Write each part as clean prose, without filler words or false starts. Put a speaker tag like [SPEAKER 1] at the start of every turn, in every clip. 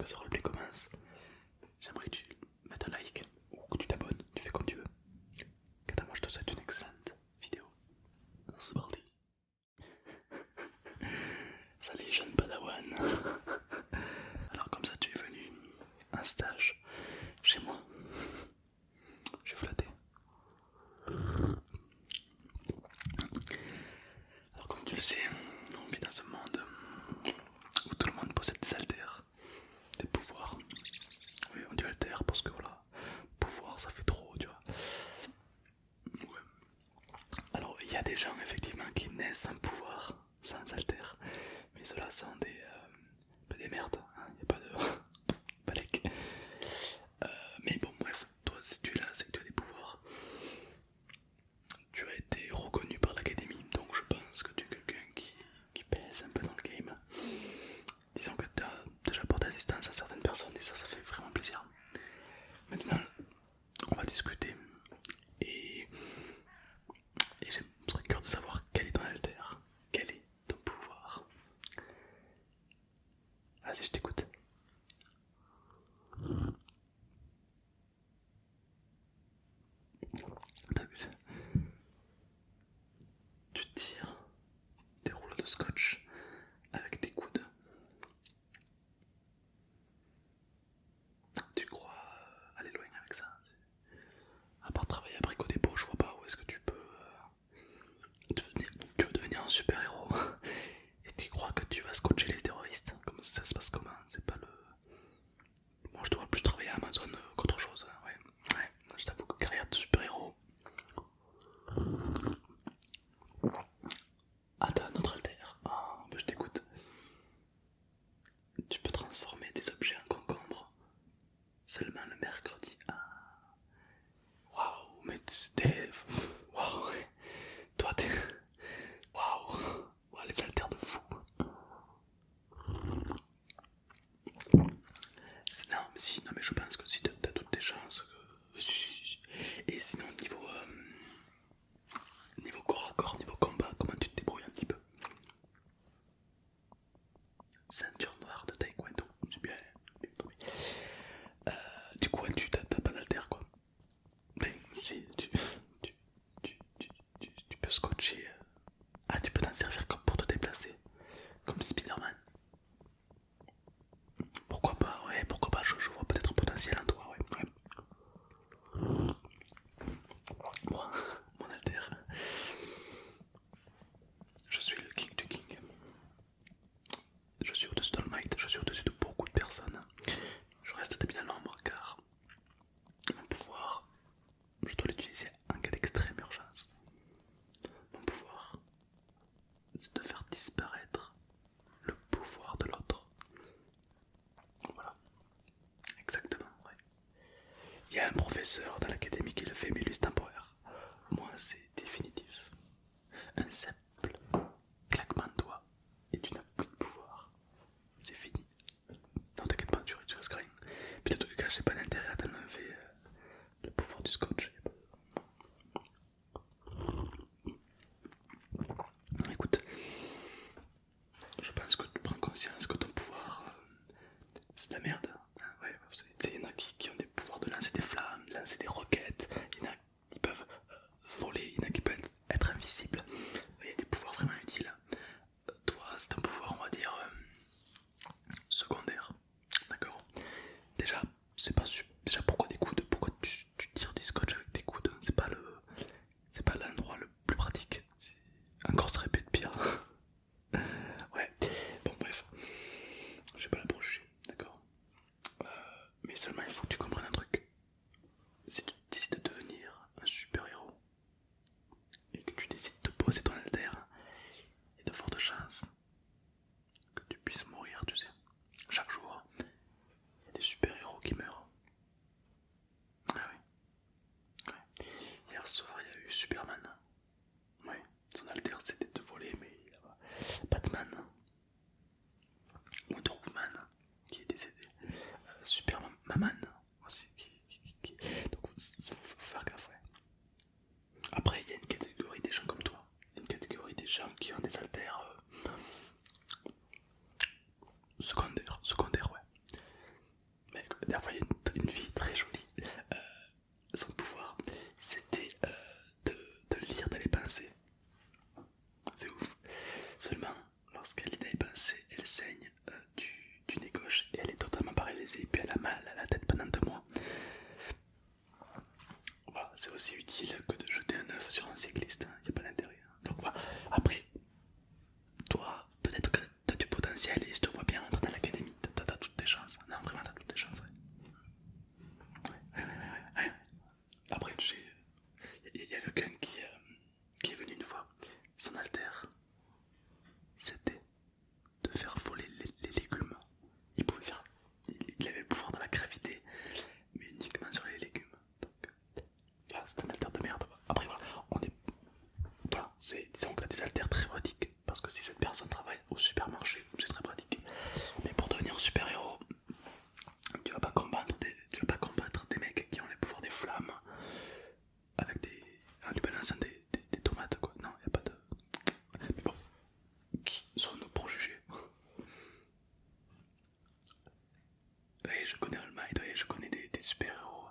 [SPEAKER 1] ce roleplay commence, j'aimerais que tu mettes un like ou que tu t'abonnes, tu fais comme tu veux. Quant à moi, je te souhaite une excellente vidéo. C'est parti. Salut jeune padawan. Alors comme ça tu es venu, un stage chez moi. Je suis flatté. Alors comme tu le sais, on vit dans un monde où tout le monde possède des haltères, des pouvoirs. Oui, on dit haltères parce que voilà, pouvoir ça fait trop, tu vois. Ouais. Alors il y a des gens effectivement qui naissent sans pouvoir, sans haltères, mais ceux-là sont des merdes, hein, y a pas de balèque. Mais bon bref, toi si tu es là, c'est que tu as des pouvoirs. Tu as été reconnu par l'académie, donc je pense que tu es quelqu'un qui pèse un peu dans le game. Disons que tu as déjà porté assistance à certaines personnes et ça fait vraiment plaisir. Maintenant, on va discuter et, et je serais curieux de savoir quel est ton alter, quel est ton pouvoir. Vas-y, je t'écoute. Tu tires des rouleaux de scotch avec tes coudes. Tu crois aller loin avec ça? À part travailler à Brico Dépôt, je vois pas où est-ce que tu peux tu veux devenir un super héros. Et tu crois que tu vas scotcher les terroristes? Comment ça se passe? Comment? C'est pas le... Moi je devrais plus travailler à Amazon qu'autre chose. Ouais, je t'avoue que carrière de super héros. Ah t'as un autre alter. Ah bah je t'écoute. Tu peux transformer des objets en concombre seulement le mercredi. Ah. Waouh, mais t'es... Waouh. Toi t'es... Waouh. Waouh, les alters de fou. Non mais si, non mais je pense que si t'as toutes tes chances. Si. Et sinon niveau corps à corps, niveau combat, comment tu te débrouilles un petit peu? Ceinture noire de taekwondo, c'est bien. Oui. Du coup, t'as pas d'alter quoi. Ben, si, tu peux scotcher. Ah, tu peux t'en servir comme pour te déplacer, comme Spider-Man. Pourquoi pas, ouais, pourquoi pas, je vois peut-être un potentiel en toi, ouais. Moi, mon alter, je suis le king du king. Je suis au-dessus de All Might, je suis au-dessus de beaucoup de personnes. Je reste bien dans l'ombre car mon pouvoir, je dois l'utiliser en cas d'extrême urgence. Mon pouvoir, c'est de faire disparaître le pouvoir de l'autre. Voilà, exactement, ouais. Il y a un professeur dans l'académie qui le fait, mais lui c'est temporaire. Moi c'est définitif. Un simple claquement de doigts et tu n'as plus de pouvoir. C'est fini. Non t'inquiète pas, tu risques rien. Puis en tout cas j'ai pas d'intérêt à t'enlever le pouvoir du scotch. Écoute, je pense que tu prends conscience que ton pouvoir c'est de la merde. Ouais, il y en a qui ont des pouvoirs de lancer des flammes, de lancer des roquettes, il y en a qui peuvent voler, il y en a qui peuvent être invisibles. Il y a des pouvoirs vraiment utiles. Toi, c'est un pouvoir, on va dire, secondaire. D'accord? Déjà, c'est pas super. Déjà, pourquoi des coudes? Pourquoi tu tires du scotch avec tes coudes? C'est pas l'endroit le plus pratique. Encore ça répète pire. Ouais, bon bref, je suis pas là pour juger, d'accord. Mais seulement il faut que tu comprennes un truc. Si tu décides de devenir un super héros et que tu décides de poser ton alter, il y a de fortes chances que tu puisses mourir, tu sais. Chaque jour, il y a des super héros qui meurent. Ah oui, ouais. Hier soir il y a eu Superman. Ouais, son alter c'était de voler, mais il y a Batman, Wonder Woman qui est décédé, Superman aussi donc faut faire gaffe, ouais. Après il y a une catégorie des gens comme toi, une catégorie des gens qui ont des alters secondaires, ouais. malaisé, puis elle a mal à la tête pendant 2 mois. Voilà, c'est aussi utile que de jeter un œuf sur un cycliste, il n'y a pas d'intérêt. Donc voilà, après, toi, peut-être que tu as du potentiel et je te vois bien entrer dans l'académie, t'as toutes tes chances. Non, vraiment, t'as toutes tes chances. Ouais. Après, tu sais, il y a quelqu'un qui est venu une fois, son alter, c'était de faire voler les légumes. Il pouvait faire, il avait le pouvoir de la gravité, mais uniquement sur les légumes. Donc, ah, c'est un alter de merde. Après, voilà, voilà, disons que t'as des alters très pratiques, parce que si cette personne travaille au supermarché, c'est très pratique. Mais pour devenir super héros, tu vas pas combattre des mecs qui ont les pouvoirs des flammes avec en lui balançant des tomates, quoi. Non, y a pas de. Mais bon, qui sont nos préjugés? Oui, je connais All Might, oui, je connais des super héros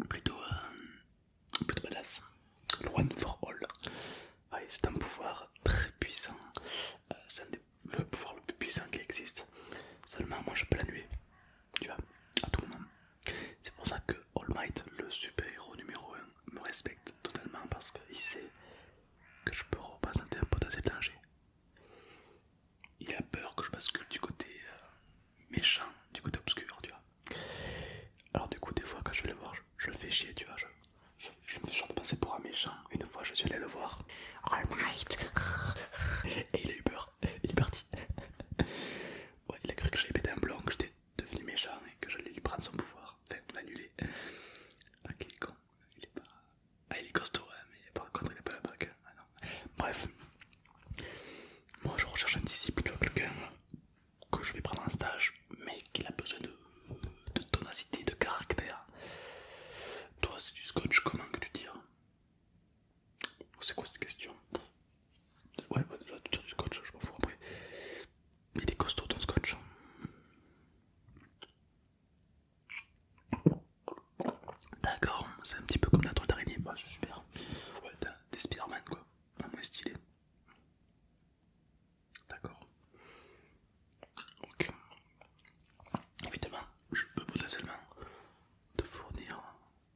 [SPEAKER 1] plutôt badass. Le One for All. Ouais, c'est un pouvoir très puissant. C'est le pouvoir le plus puissant qui existe. Seulement, moi je peux l'annuler. Tu vois, à tout moment. C'est pour ça que All Might, le super héros numéro 1, me respecte totalement parce qu'il sait que je peux représenter un potentiel danger. Il a peur que je bascule du côté méchant, du côté obscur, tu vois. Alors du coup, des fois quand je vais le voir, je le fais chier, tu vois. Je me fais genre de passer pour un méchant. Une fois, je suis allé le voir. All Might. Et il a eu peur. Il est parti. Ouais, il a cru que j'avais pété un blanc, que j'étais devenu méchant et que j'allais lui prendre son pouvoir. Enfin, l'annuler. Ah, quel con. Il est pas. Ah, il est costaud, hein, mais par contre, il a pas la bague. Ah, non. Bref. Moi, je recherche un disciple, tu vois, quelqu'un que je vais prendre en stage, mais qui a besoin de tonacité, de caractère. Toi, c'est du scotch, comment que tu tires? C'est quoi cette question? Ouais, bah, déjà, tu tires du scotch, je m'en fous après. Mais il est costaud ton scotch. D'accord, c'est un petit peu comme la toile d'araignée, bah, super. Ouais, t'es Spider-Man quoi, un moins stylé. D'accord. Ok. Évidemment, je peux potentiellement te fournir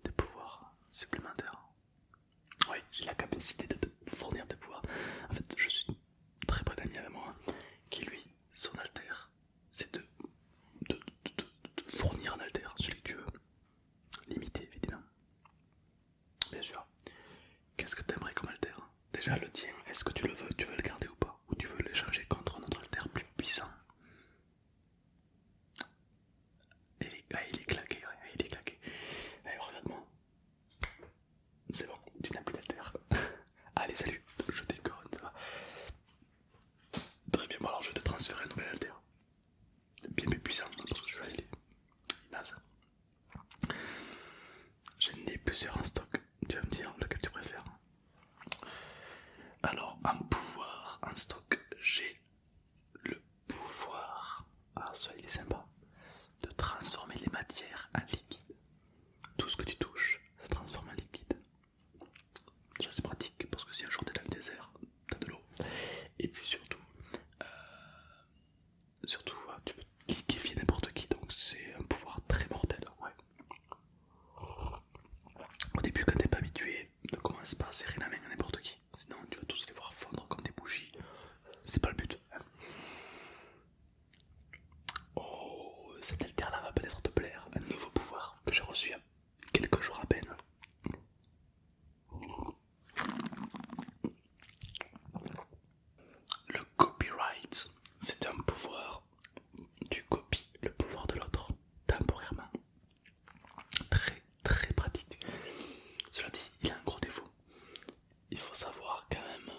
[SPEAKER 1] des pouvoirs supplémentaires. Oui, j'ai la capacité de te fournir des pouvoirs. En fait, je suis très bon ami avec moi, qui lui, son alter, c'est de fournir un alter, celui que tu veux. Limité, évidemment. Bien sûr. Qu'est-ce que t'aimerais comme alter? Déjà, le tien, est-ce que tu veux le garder ou pas? Ou tu veux l'échanger contre un autre alter plus puissant? Il est claqué, ouais, il est claqué. Allez, regarde-moi. C'est bon, tu n'as plus d'alter. Allez, salut, je déconne, ça va. Très bien, bon alors je vais te transférer un nouvel alter. Bien plus puissant, parce que je vais aller. Naze. J'en ai plusieurs en stock. Tu vas me dire lequel tu préfères. Alors, en pouvoir, en stock, j'ai le pouvoir. Ah, ça il est sympa. De transformer les matières en liquide. Tout ce que tu touches se transforme en liquide. Déjà c'est pratique parce que si un jour t'es dans le désert, t'as de l'eau. Et puis surtout, tu peux liquéfier n'importe qui, donc c'est un pouvoir très mortel. Ouais. Au début, quand t'es pas habitué, ne commence pas à serrer la main à n'importe qui, sinon tu vas tous les voir fondre comme des bougies. C'est pas le but. Hein. Oh, cet alter là va peut-être te plaire. Un nouveau pouvoir que j'ai reçu il y a quelques jours à peine. Le copyright, c'est un pouvoir. Tu copies le pouvoir de l'autre temporairement. Très très pratique. Cela dit, il a un gros défaut. Il faut savoir quand même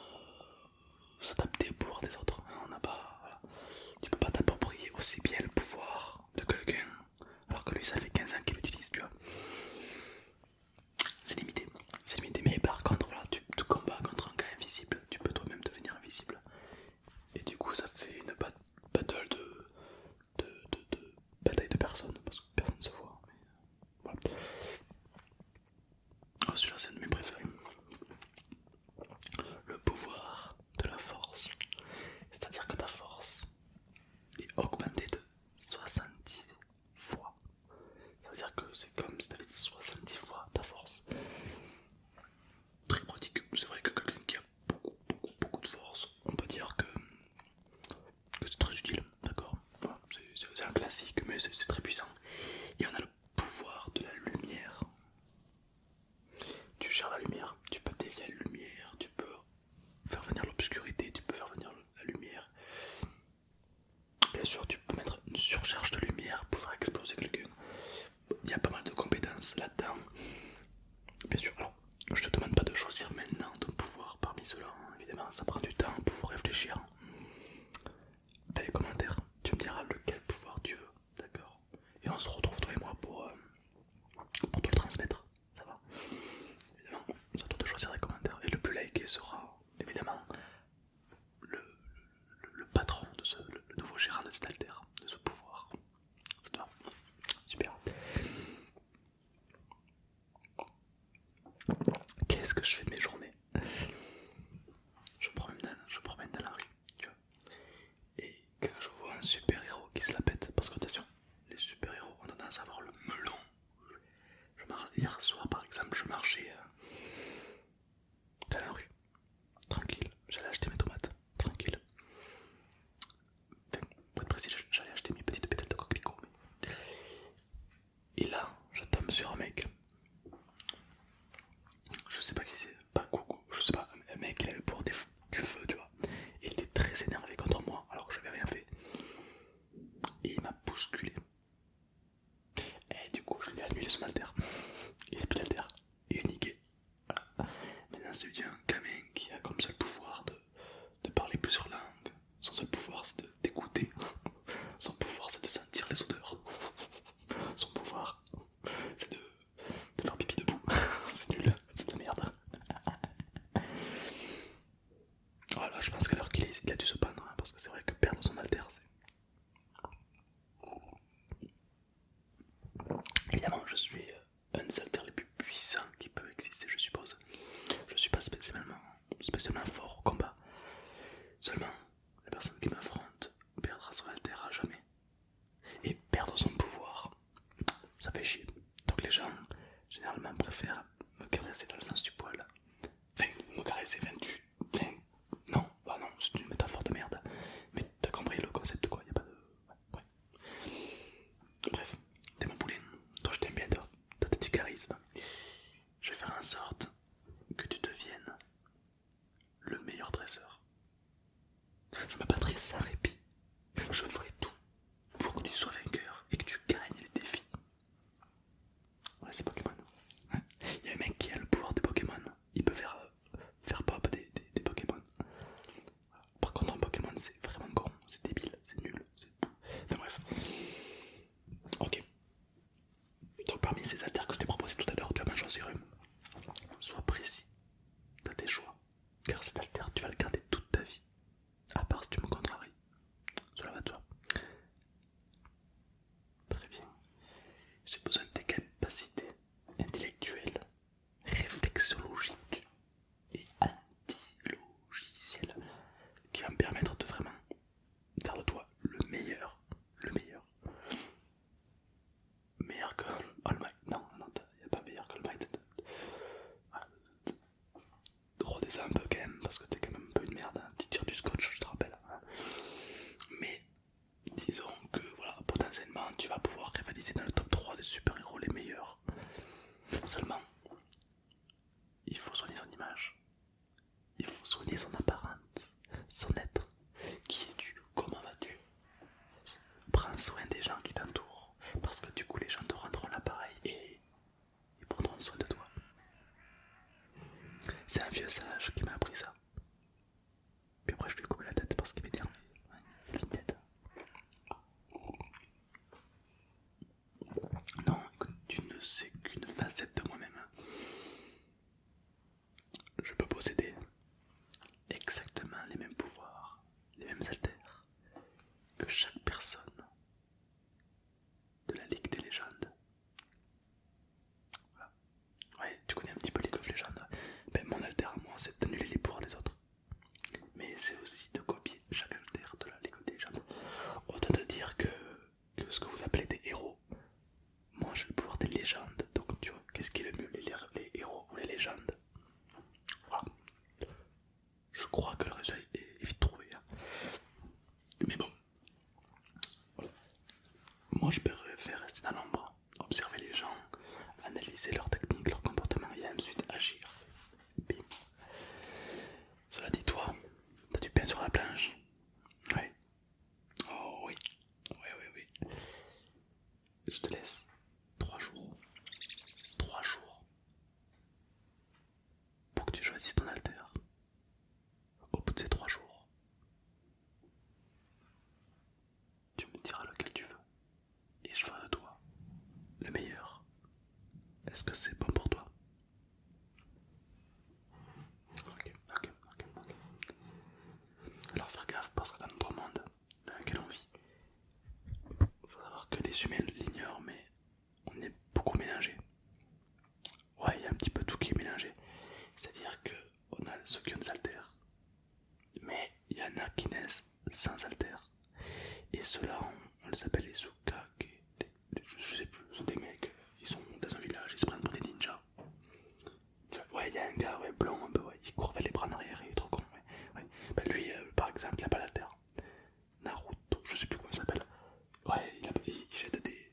[SPEAKER 1] s'adapter au pouvoir des autres. On n'a pas, voilà. Tu peux pas t'approprier aussi bien le pouvoir de quelqu'un alors que lui ça fait 15 ans qu'il l'utilise, tu vois. mais c'est très puissant. Et on a le pouvoir de la lumière. Tu gères la lumière, tu peux dévier la lumière, tu peux faire venir l'obscurité, tu peux faire venir la lumière. Bien sûr, tu peux mettre une surcharge de lumière pour faire exploser quelqu'un. Il y a pas mal de compétences là-dedans. Bien sûr, alors je te demande pas de choisir maintenant ton pouvoir parmi ceux-là, hein. Évidemment, ça prend du temps pour réfléchir. Dans les commentaires, tu me diras lequel pouvoir tu veux, d'accord? Et on se retrouve toi et moi pour te le transmettre, ça va? Évidemment, c'est à toi de choisir les commentaires. Et le plus liké sera évidemment le, le patron de le nouveau gérant de cet alter, de ce pouvoir. Ça te va? Super. Qu'est-ce que je fais de mes journées? Je me promène dans la rue, tu vois. Et quand je vois un super héros qui se la pète, parce que attention, les super héros ont tendance à avoir le melon. Hier soir par exemple, je marchais dans la rue, tranquille, j'allais acheter mes tomates, tranquille. Enfin, pour être précis, j'allais acheter mes petites pétales de coquelicot. Et là, je tombe sur un mec. Je sais pas qui c'est, pas coucou, je sais pas, un mec il avait le pouvoir du feu, tu vois. Il était très énervé contre moi alors que j'avais rien fait. Et il m'a bousculé. Et du coup, je lui ai annulé son alter. Il est plus d'alter, il est niqué. Voilà. Maintenant, c'est devenu un gamin qui a comme seul pouvoir de parler plusieurs langues. Son seul pouvoir, c'est d'écouter. Son pouvoir, c'est de sentir les odeurs. Son pouvoir, c'est de faire pipi debout. C'est nul, c'est de la merde. Voilà, je pense qu'à l'heure qu'il est, il a dû se pendre, hein, parce que c'est vrai que perdre son alter, c'est... Évidemment, je suis un des alters les plus puissants qui peut exister, je suppose. Je suis pas spécialement fort au combat. Seulement, la personne qui m'affronte perdra son alter à jamais. Et perdre son pouvoir, ça fait chier. Donc les gens, généralement, préfèrent me caresser dans le sens du poil. Enfin, me caresser, enfin, non, bah non, c'est une métaphore de merde. Mais t'as compris le concept, quoi, y a pas de... Ouais. Bref, t'es mon poulet, toi je t'aime bien, toi t'as du charisme. Je vais faire en sorte que tu deviennes le meilleur dresseur. Je me battrai sans répit. Je ferai tout pour que tu sois vainqueur et que tu gagnes les défis. Ouais, c'est Pokémon. Ouais. Il y a un mec qui a le pouvoir des Pokémon. Il peut faire pop des Pokémon. Par contre, un Pokémon, c'est vraiment con, c'est débile, c'est nul. Enfin bref. Ok. Donc, parmi ces alters que je t'ai proposé tout à l'heure, tu vas m'en choisir une. Sois précis dans tes choix, car cet alter, tu vas le garder toute ta vie. À part si tu me contraries. Cela va de soi. Très bien. J'ai besoin de tes capacités intellectuelles, réflexologiques et anti-logicielles qui va me permettre de vraiment faire de toi le meilleur. Le meilleur. Meilleur que All Might. Non, il n'y a pas meilleur que All Might. Redescends un peu quand même, parce que t'es quand même un peu une merde. Hein. Tu tires du scotch, je te rappelle. Hein. Mais disons que voilà, potentiellement tu vas pouvoir rivaliser dans le top 3 des super-héros les meilleurs. Seulement, il faut soigner son image. Il faut soigner son apparence, son être. Qui es-tu? Comment vas-tu? Prends soin des gens qui t'entourent. Parce que du coup, les gens te rendront l'appareil et ils prendront soin de toi. C'est un vieux sage qui m'a appris ça. Puis après, je lui ai coupé la tête parce qu'il m'énerve. Il a une tête. Non, écoute, tu ne sais qu'une facette de moi-même. Je peux posséder exactement les mêmes pouvoirs, les mêmes alters que chaque personne de la Ligue des légendes. Voilà. Ouais, tu connais un petit peu League of Legends. Ben, mon alter à moi, c'est d'annuler les pouvoirs des autres. Mais c'est aussi de copier chaque alter de la Ligue des légendes. Autant te dire que ce que vous appelez des héros, moi j'ai le pouvoir des légendes. Donc tu vois, qu'est-ce qui est le mieux, les héros ou les légendes? Voilà. Je crois que le résultat est vite trouvé. Hein. Mais bon, analyser leur technique, leur comportement et ensuite agir. Bim. Cela dit, toi, t'as du pain sur la planche? Oui. Oh oui. Oui, oui, oui. Je te laisse 3 jours. 3 jours pour que tu choisisses ton halter. Au bout de ces 3 jours, tu me diras lequel tu veux. Et je ferai de toi le meilleur. Est-ce que c'est bon pour toi? Ok, ok, ok, ok. Alors faire gaffe parce que dans notre monde dans lequel on vit, faut savoir que les humains l'ignorent, mais on est beaucoup mélangés. Ouais, il y a un petit peu tout qui est mélangé. C'est-à-dire que on a ceux qui ont des haltères, mais il y en a qui naissent sans haltères. Et ceux-là, on les appelle les Sukage. Je sais plus, ce sont des mecs, ils sont dans un village, ils se prennent pour des ninjas. Ouais, il y a un gars ouais, blanc un peu, ouais, il court avec les bras en arrière, il est trop con. Ouais, ouais. Bah, lui, par exemple, il a pas d'haltère. Naruto, je sais plus comment il s'appelle. Ouais, il jette des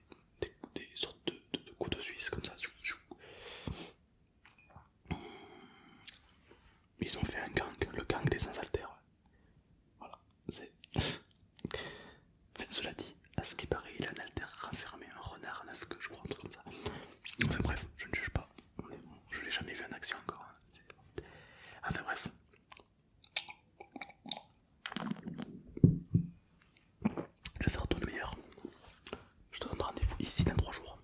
[SPEAKER 1] sortes de couteaux suisses comme ça. Ils ont fait un gang, le gang des sans haltères. Ouais. Voilà, c'est. Enfin, cela dit, à ce qui paraît, il a un haltère renfermé, un renard à 9 queues, je crois, un truc comme ça. Enfin bref, je ne juge pas. Mais bon, je l'ai jamais vu en action encore. Enfin bref. Je vais faire tout le meilleur. Je te donne rendez-vous ici dans 3 jours.